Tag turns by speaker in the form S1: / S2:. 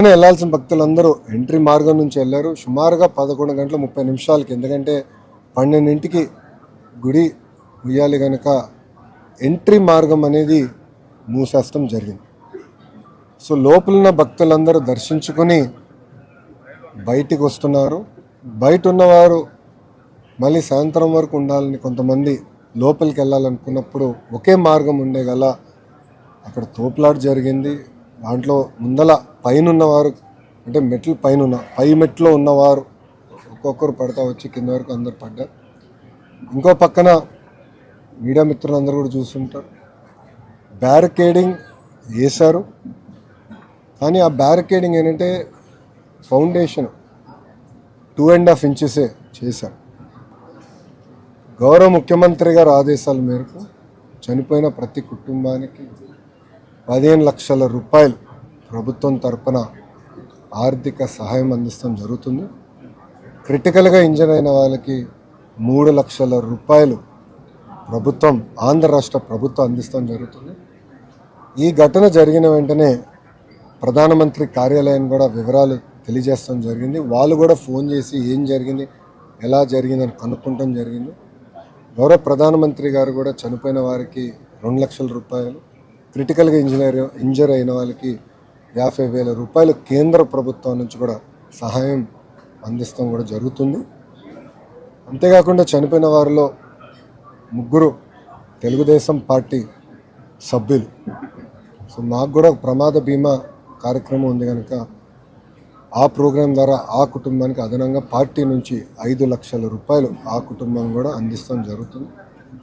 S1: వెళ్లాల్సిన భక్తులందరూ ఎంట్రీ మార్గం నుంచి వెళ్ళారు. సుమారుగా 11 గంటల 30 నిమిషాలకి, ఎందుకంటే 12ంటికి గుడి ఉయ్యాలి కనుక ఎంట్రీ మార్గం అనేది మూసేస్తాం జరిగింది. సో లోపలున్న భక్తులందరూ దర్శించుకొని బయటికి వస్తున్నారు. బయట ఉన్నవారు మళ్ళీ సాయంత్రం వరకు ఉండాలని కొంతమంది లోపలికి వెళ్ళాలనుకున్నప్పుడు ఒకే మార్గం ఉండే గల అక్కడ తోపులాట జరిగింది. దాంట్లో ముందల పైన ఉన్నవారు, అంటే మెట్లు పై మెట్లో ఉన్నవారు ఒక్కొక్కరు పడతా వచ్చి కింద వరకు అందరు పడ్డారు. ఇంకో పక్కన మీడియా మిత్రులందరూ కూడా చూస్తుంటారు, బ్యారికేడింగ్ వేశారు. కానీ ఆ బ్యారికేడింగ్ ఏంటంటే ఫౌండేషన్ 2.5 ఇంచెసే చేశారు. గౌరవ ముఖ్యమంత్రి గారి ఆదేశాల మేరకు చనిపోయిన ప్రతి కుటుంబానికి 15 లక్షల రూపాయలు ప్రభుత్వం తరపున ఆర్థిక సహాయం అందిస్తాం జరుగుతుంది. క్రిటికల్గా ఇంజన్ అయిన వాళ్ళకి 3 లక్షల రూపాయలు ప్రభుత్వం, ఆంధ్ర రాష్ట్ర ప్రభుత్వం అందిస్తాం జరుగుతుంది. ఈ ఘటన జరిగిన వెంటనే ప్రధానమంత్రి కార్యాలయాన్ని కూడా వివరాలు తెలియజేస్తాం జరిగింది. వాళ్ళు కూడా ఫోన్ చేసి ఏం జరిగింది, ఎలా జరిగిందని కనుక్కుంటాం జరిగింది. గౌరవ ప్రధానమంత్రి గారు కూడా చనిపోయిన వారికి 2 లక్షల రూపాయలు, క్రిటికల్గా ఇంజర్ అయిన వాళ్ళకి 50,000 రూపాయలు కేంద్ర ప్రభుత్వం నుంచి కూడా సహాయం అందిస్తాం కూడా జరుగుతుంది. అంతేకాకుండా చనిపోయిన వారిలో 3 తెలుగుదేశం పార్టీ సభ్యులు. సో మాకు కూడా ప్రమాద బీమా కార్యక్రమం ఉంది కనుక ఆ ప్రోగ్రాం ద్వారా ఆ కుటుంబానికి అదనంగా పార్టీ నుంచి 5 లక్షల రూపాయలు ఆ కుటుంబం కూడా అందిస్తాం జరుగుతుంది.